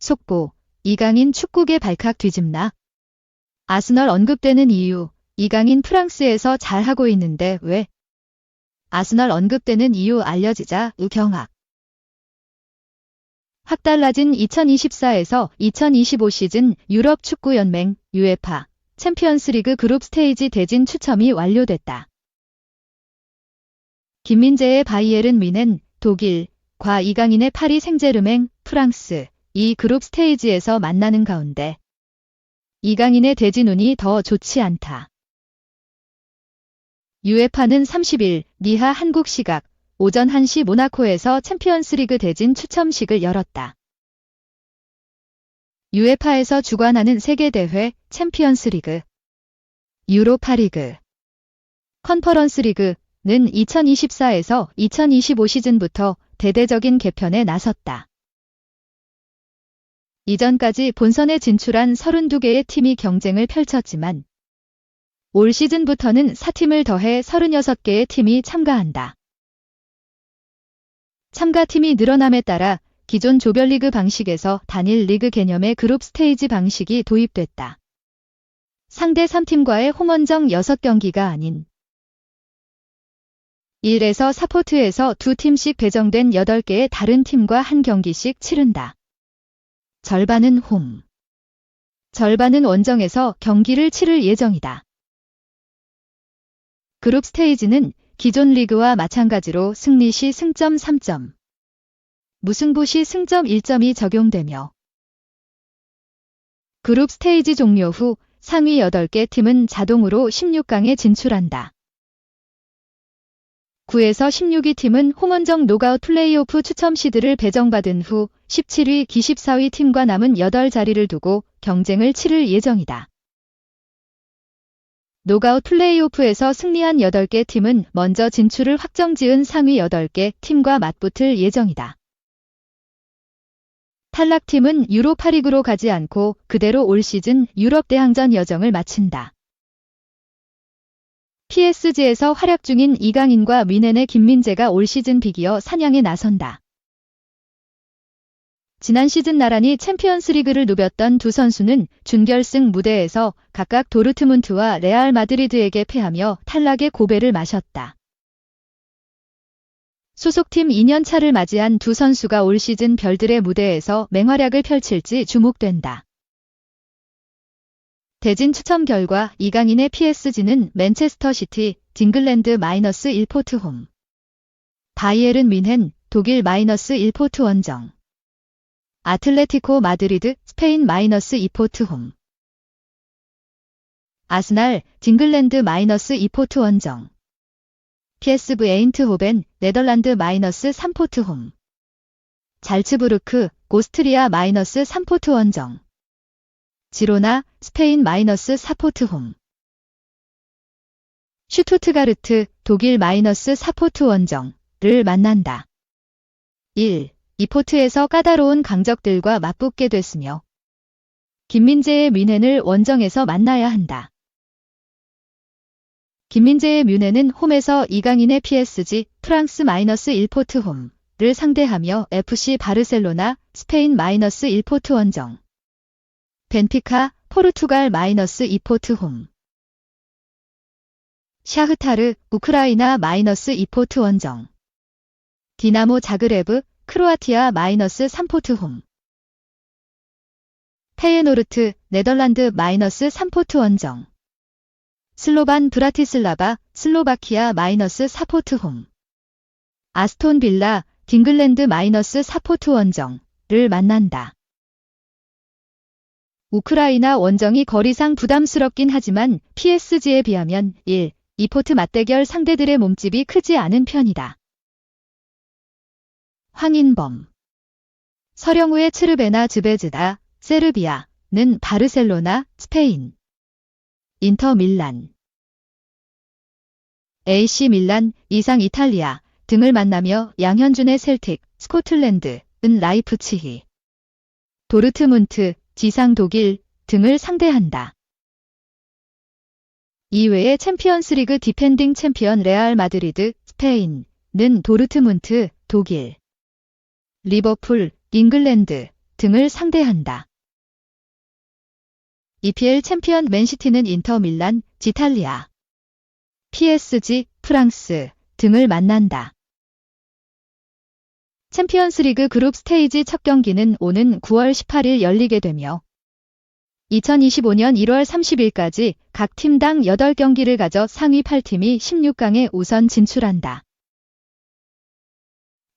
속보, 이강인 축구계 발칵 뒤집나? 아스널 언급되는 이유, 이강인 프랑스에서 잘하고 있는데 왜? 아스널 언급되는 이유 알려지자 의경악. 확 달라진 2024에서 2025 시즌 유럽 축구연맹 UEFA 챔피언스리그 그룹 스테이지 대진 추첨이 완료됐다. 김민재의 바이에른 뮌헨, 독일, 과 이강인의 파리 생제르맹, 프랑스, 이 그룹 스테이지에서 만나는 가운데 이강인의 대진운이 더 좋지 않다. UEFA는 30일 니하 한국 시각 오전 1시 모나코에서 챔피언스리그 대진 추첨식을 열었다. UEFA에서 주관하는 세계대회 챔피언스리그, 유로파리그, 컨퍼런스리그는 2024에서 2025 시즌부터 대대적인 개편에 나섰다. 이전까지 본선에 진출한 32개의 팀이 경쟁을 펼쳤지만 올 시즌부터는 4팀을 더해 36개의 팀이 참가한다. 참가팀이 늘어남에 따라 기존 조별리그 방식에서 단일 리그 개념의 그룹 스테이지 방식이 도입됐다. 상대 3팀과의 홈원정 6경기가 아닌 1에서 4포트에서 2팀씩 배정된 8개의 다른 팀과 한 경기씩 치른다. 절반은 홈, 절반은 원정에서 경기를 치를 예정이다. 그룹 스테이지는 기존 리그와 마찬가지로 승리 시 승점 3점, 무승부 시 승점 1점이 적용되며 그룹 스테이지 종료 후 상위 8개 팀은 자동으로 16강에 진출한다. 9에서 16위 팀은 홈원정 노가웃 플레이오프 추첨 시드를 배정받은 후 17위, 24위 팀과 남은 8자리를 두고 경쟁을 치를 예정이다. 노가웃 플레이오프에서 승리한 8개 팀은 먼저 진출을 확정지은 상위 8개 팀과 맞붙을 예정이다. 탈락팀은 유로파리그로 가지 않고 그대로 올 시즌 유럽 대항전 여정을 마친다. PSG에서 활약 중인 이강인과 뮌헨의 김민재가 올 시즌 비기어 사냥에 나선다. 지난 시즌 나란히 챔피언스리그를 누볐던 두 선수는 준결승 무대에서 각각 도르트문트와 레알 마드리드에게 패하며 탈락의 고배를 마셨다. 소속팀 2년차를 맞이한 두 선수가 올 시즌 별들의 무대에서 맹활약을 펼칠지 주목된다. 대진 추첨 결과 이강인의 PSG는 맨체스터 시티, 잉글랜드 -1포트 홈, 바이에른 뮌헨, 독일 -1포트 원정, 아틀레티코 마드리드, 스페인 -2포트 홈, 아스날, 잉글랜드 -2포트 원정, PSV 에인트호벤, 네덜란드 -3포트 홈, 잘츠부르크, 오스트리아 -3포트 원정, 지로나, 스페인 -4포트 홈, 슈투트가르트, 독일 -4포트 원정을 만난다. 1. 2포트에서 까다로운 강적들과 맞붙게 됐으며 김민재의 뮌헨을 원정에서 만나야 한다. 김민재의 뮌헨은 홈에서 이강인의 PSG, 프랑스 -1포트 홈을 상대하며 FC 바르셀로나, 스페인 -1포트 원정, 벤피카, 포르투갈 -2포트 홈, 샤흐타르, 우크라이나 -2포트 원정, 디나모 자그레브, 크로아티아 -3포트 홈, 페예노르트, 네덜란드 -3포트 원정, 슬로반 브라티슬라바, 슬로바키아 -4포트 홈, 아스톤 빌라, 잉글랜드 -4포트 원정을 만난다. 우크라이나 원정이 거리상 부담스럽긴 하지만 PSG에 비하면 1, 2포트 맞대결 상대들의 몸집이 크지 않은 편이다. 황인범, 서령우의 츠르베나 즈베즈다, 세르비아는 바르셀로나, 스페인, 인터 밀란, AC 밀란, 이상 이탈리아 등을 만나며 양현준의 셀틱, 스코틀랜드은 라이프치히, 도르트문트, 지상 독일 등을 상대한다. 이외에 챔피언스리그 디펜딩 챔피언 레알 마드리드, 스페인은 도르트문트, 독일, 리버풀, 잉글랜드 등을 상대한다. EPL 챔피언 맨시티는 인터 밀란, 이탈리아, PSG, 프랑스 등을 만난다. 챔피언스리그 그룹 스테이지 첫 경기는 오는 9월 18일 열리게 되며 2025년 1월 30일까지 각 팀당 8경기를 가져 상위 8팀이 16강에 우선 진출한다.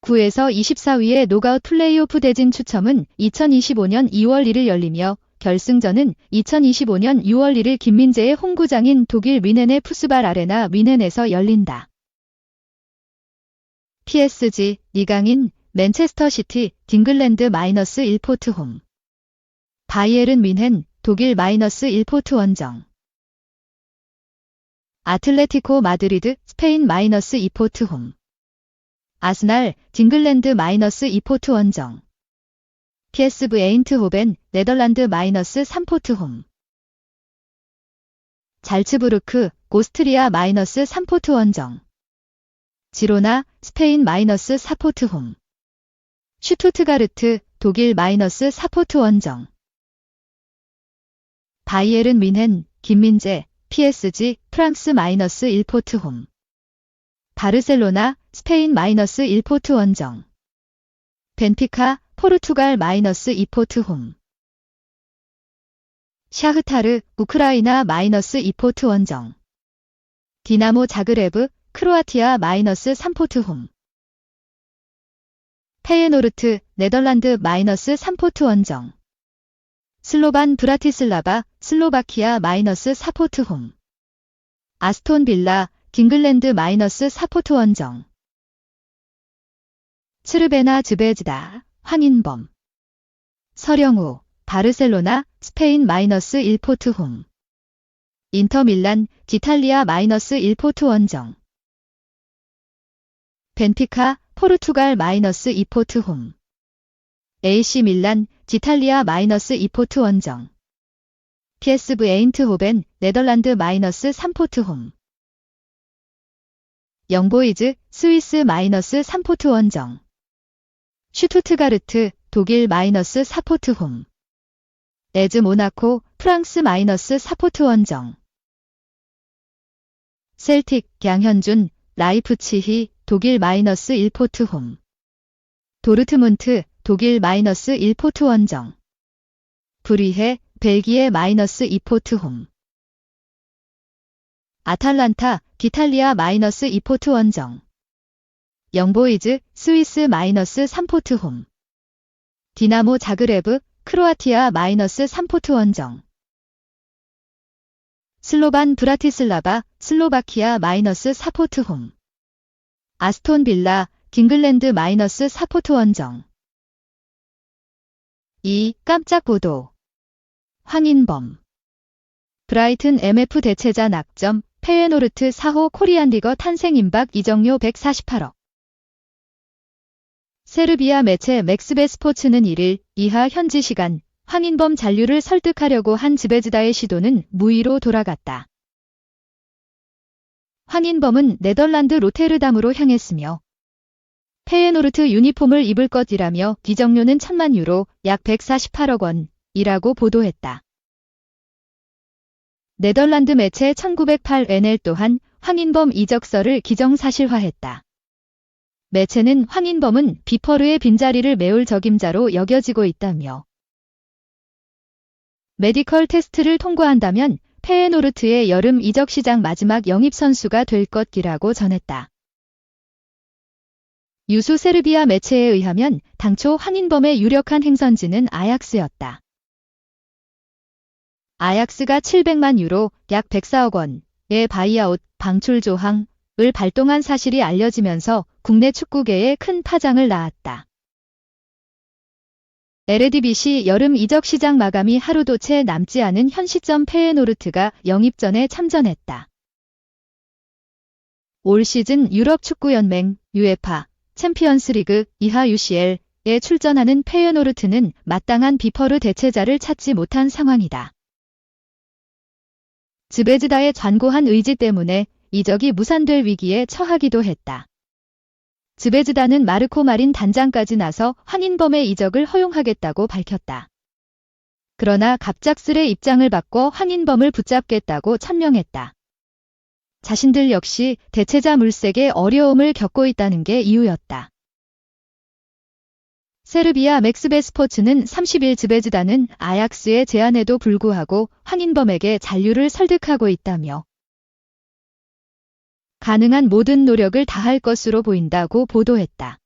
9에서 24위의 노가웃 플레이오프 대진 추첨은 2025년 2월 1일 열리며 결승전은 2025년 6월 1일 김민재의 홈구장인 독일 뮌헨의 푸스발 아레나 뮌헨에서 열린다. PSG 2강인 맨체스터 시티 딩글랜드 -1 포트 홈. 바이에른 뮌헨 독일 -1 포트 원정. 아틀레티코 마드리드 스페인 -2 포트 홈. 아스날 딩글랜드 -2 포트 원정. PSV 에인트호벤 네덜란드 -3 포트 홈. 잘츠부르크 오스트리아 -3 포트 원정. 지로나 스페인 -4 포트 홈. 슈투트가르트 독일 -4 포트 원정. 바이에른 뮌헨 김민재 PSG 프랑스 -1 포트 홈. 바르셀로나 스페인 -1 포트 원정. 벤피카 포르투갈 -2 포트 홈. 샤흐타르 우크라이나 -2 포트 원정. 디나모 자그레브 크로아티아 -3 포트 홈. 페예노르트 네덜란드 -3 포트 원정. 슬로반 브라티슬라바 슬로바키아 -4 포트 홈. 아스톤 빌라 딩글랜드 -4 포트 원정. 츠르베나 즈베즈다 황인범. 서령우 바르셀로나 스페인 -1 포트 홈. 인터 밀란 이탈리아 -1 포트 원정. 벤피카 포르투갈 -2 포트 홈. AC 밀란 이탈리아 -2 포트 원정. PSV 에인트호벤 네덜란드 -3 포트 홈. 영보이즈 스위스 -3 포트 원정. 슈투트가르트 독일 -4 포트 홈. 에즈 모나코 프랑스 -4 포트 원정. 셀틱 양현준 라이프치히 독일 -1 포트 홈. 도르트문트 독일 -1 포트 원정. 브리헤 벨기에 -2 포트 홈. 아탈란타 이탈리아 -2 포트 원정. 영보이즈 스위스 -3 포트 홈. 디나모 자그레브 크로아티아 -3 포트 원정. 슬로반 브라티슬라바 슬로바키아 -4 포트 홈. 아스톤 빌라 딩글랜드 -4 포트 원정. 2. 깜짝 보도. 황인범. 브라이튼 MF 대체자 낙점 페예노르트 4호 코리안 리거 탄생 임박 이정료 148억. 세르비아 매체 맥스베 스포츠는 1일 이하 현지 시간 황인범 잔류를 설득하려고 한 즈베즈다의 시도는 무의로 돌아갔다. 황인범은 네덜란드 로테르담으로 향했으며 페예노르트 유니폼을 입을 것이라며 이정료는 1000만 유로 약 148억 원이라고 보도했다. 네덜란드 매체 1908NL 또한 황인범 이적설을 기정사실화했다. 매체는 황인범은 비퍼르의 빈자리를 메울 적임자로 여겨지고 있다며 메디컬 테스트를 통과한다면 페예노르트의 여름 이적 시장 마지막 영입 선수가 될 것이라고 전했다. 유수 세르비아 매체에 의하면 당초 황인범의 유력한 행선지는 아약스였다. 아약스가 700만 유로 약 104억 원의 바이아웃 방출 조항을 발동한 사실이 알려지면서 국내 축구계에 큰 파장을 낳았다. 에르디비시 여름 이적 시장 마감이 하루도 채 남지 않은 현 시점 페예노르트가 영입전에 참전했다. 올 시즌 유럽 축구연맹 UEFA 챔피언스리그 이하 UCL에 출전하는 페예노르트는 마땅한 비퍼르 대체자를 찾지 못한 상황이다. 즈베즈다의 견고한 의지 때문에 이적이 무산될 위기에 처하기도 했다. 즈베즈다는 마르코 마린 단장까지 나서 황인범의 이적을 허용하겠다고 밝혔다. 그러나 갑작스레 입장을 바꿔 황인범을 붙잡겠다고 천명했다. 자신들 역시 대체자 물색에 어려움을 겪고 있다는 게 이유였다. 세르비아 맥스베 스포츠는 30일 즈베즈다는 아약스의 제안에도 불구하고 황인범에게 잔류를 설득하고 있다며 가능한 모든 노력을 다할 것으로 보인다고 보도했다.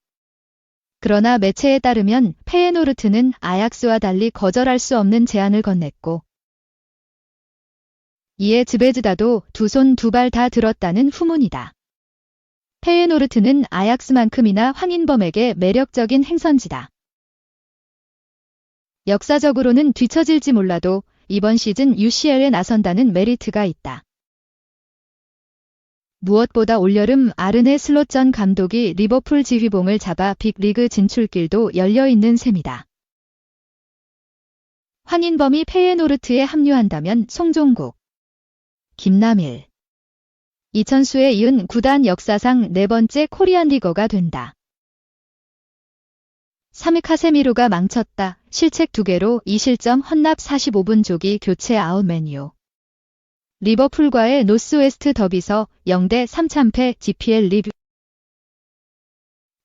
그러나 매체에 따르면 페예노르트는 아약스와 달리 거절할 수 없는 제안을 건넸고 이에 즈베즈다도 두 손 두 발 다 들었다는 후문이다. 페예노르트는 아약스만큼이나 황인범에게 매력적인 행선지다. 역사적으로는 뒤처질지 몰라도 이번 시즌 UCL에 나선다는 메리트가 있다. 무엇보다 올여름 아르네 슬롯 전 감독이 리버풀 지휘봉을 잡아 빅리그 진출길도 열려있는 셈이다. 황인범이 페예노르트에 합류한다면 송종국, 김남일, 이천수에 이은 구단 역사상 4번째 코리안 리거가 된다. 3위 카세미로가 망쳤다. 실책 2개로 2실점 헌납 45분 조기 교체 아웃 맨유. 리버풀과의 노스웨스트 더비서 0대3 참패 GPL 리뷰.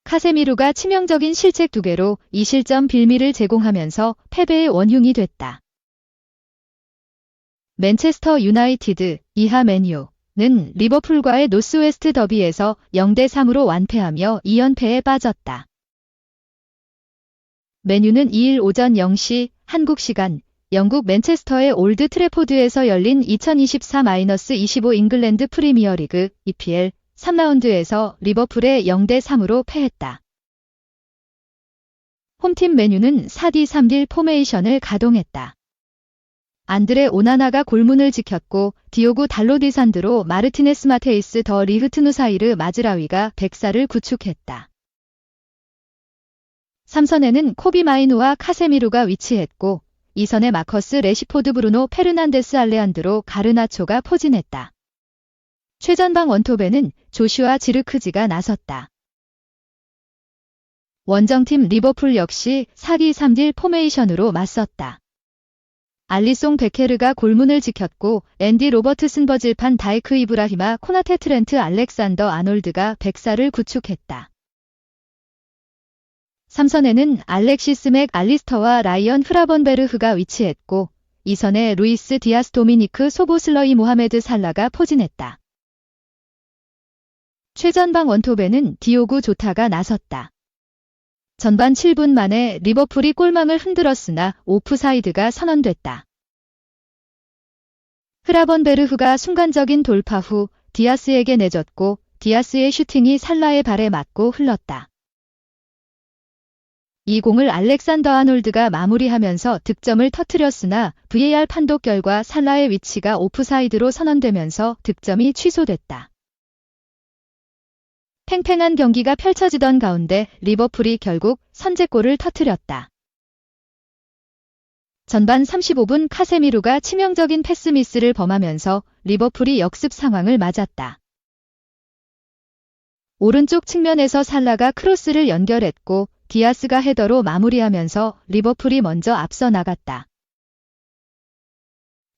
카세미로가 치명적인 실책 2개로 2실점 빌미를 제공하면서 패배의 원흉이 됐다. 맨체스터 유나이티드 이하 맨유는 리버풀과의 노스웨스트 더비에서 0대3으로 완패하며 2연패에 빠졌다. 맨유는 2일 오전 0시 한국 시간 영국 맨체스터의 올드 트래포드에서 열린 2024-25 잉글랜드 프리미어리그 EPL 3라운드에서 리버풀에 0대3으로 패했다. 홈팀 맨유는 4-3-1 포메이션을 가동했다. 안드레 오나나가 골문을 지켰고 디오고 달로디산드로 마르티네스 마테이스 더 리흐트누사이르 마즈라위가 백사를 구축했다. 3선에는 코비 마이누와 카세미루가 위치했고 2선에 마커스 레시포드 브루노 페르난데스 알레한드로 가르나초가 포진했다. 최전방 원톱에는 조슈아 지르크지가 나섰다. 원정팀 리버풀 역시 4-2-3-1 포메이션으로 맞섰다. 알리송 베케르가 골문을 지켰고 앤디 로버트슨 버질판 다이크 이브라히마 코나테 트렌트 알렉산더 아놀드가 백사를 구축했다. 3선에는 알렉시스 맥 알리스터와 라이언 흐라번베르흐가 위치했고 2선에 루이스 디아스 도미니크 소보슬러이 모하메드 살라가 포진했다. 최전방 원톱에는 디오구 조타가 나섰다. 전반 7분 만에 리버풀이 골망을 흔들었으나 오프사이드가 선언됐다. 흐라번베르흐가 순간적인 돌파 후 디아스에게 내줬고 디아스의 슈팅이 살라의 발에 맞고 흘렀다. 이 공을 알렉산더 아놀드가 마무리하면서 득점을 터뜨렸으나 VAR 판독 결과 살라의 위치가 오프사이드로 선언되면서 득점이 취소됐다. 팽팽한 경기가 펼쳐지던 가운데 리버풀이 결국 선제골을 터뜨렸다. 전반 35분 카세미루가 치명적인 패스 미스를 범하면서 리버풀이 역습 상황을 맞았다. 오른쪽 측면에서 살라가 크로스를 연결했고 디아스가 헤더로 마무리하면서 리버풀이 먼저 앞서 나갔다.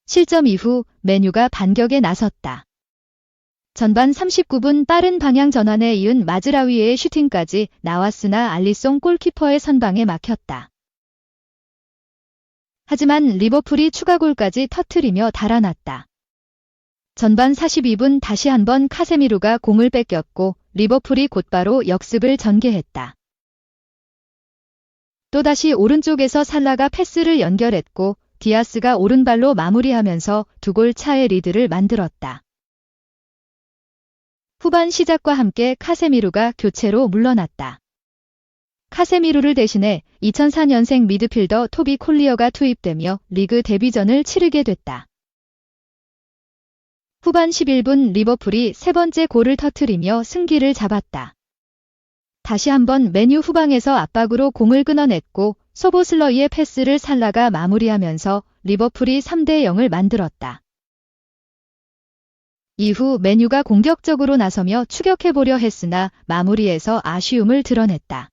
실점 이후 맨유가 반격에 나섰다. 전반 39분 빠른 방향 전환에 이은 마즈라위의 슈팅까지 나왔으나 알리송 골키퍼의 선방에 막혔다. 하지만 리버풀이 추가골까지 터뜨리며 달아났다. 전반 42분 다시 한번 카세미루가 공을 뺏겼고 리버풀이 곧바로 역습을 전개했다. 또다시 오른쪽에서 살라가 패스를 연결했고 디아스가 오른발로 마무리하면서 2골 차의 리드를 만들었다. 후반 시작과 함께 카세미루가 교체로 물러났다. 카세미루를 대신해 2004년생 미드필더 토비 콜리어가 투입되며 리그 데뷔전을 치르게 됐다. 후반 11분 리버풀이 세 번째 골을 터뜨리며 승기를 잡았다. 다시 한번 맨유 후방에서 압박으로 공을 끊어냈고 소보슬러이의 패스를 살라가 마무리하면서 리버풀이 3대0을 만들었다. 이후 맨유가 공격적으로 나서며 추격해보려 했으나 마무리에서 아쉬움을 드러냈다.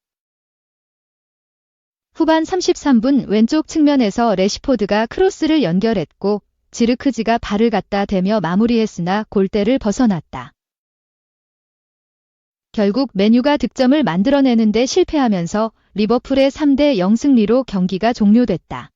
후반 33분 왼쪽 측면에서 레시포드가 크로스를 연결했고 지르크지가 발을 갖다 대며 마무리했으나 골대를 벗어났다. 결국 맨유가 득점을 만들어내는데 실패하면서 리버풀의 3대 0 승리로 경기가 종료됐다.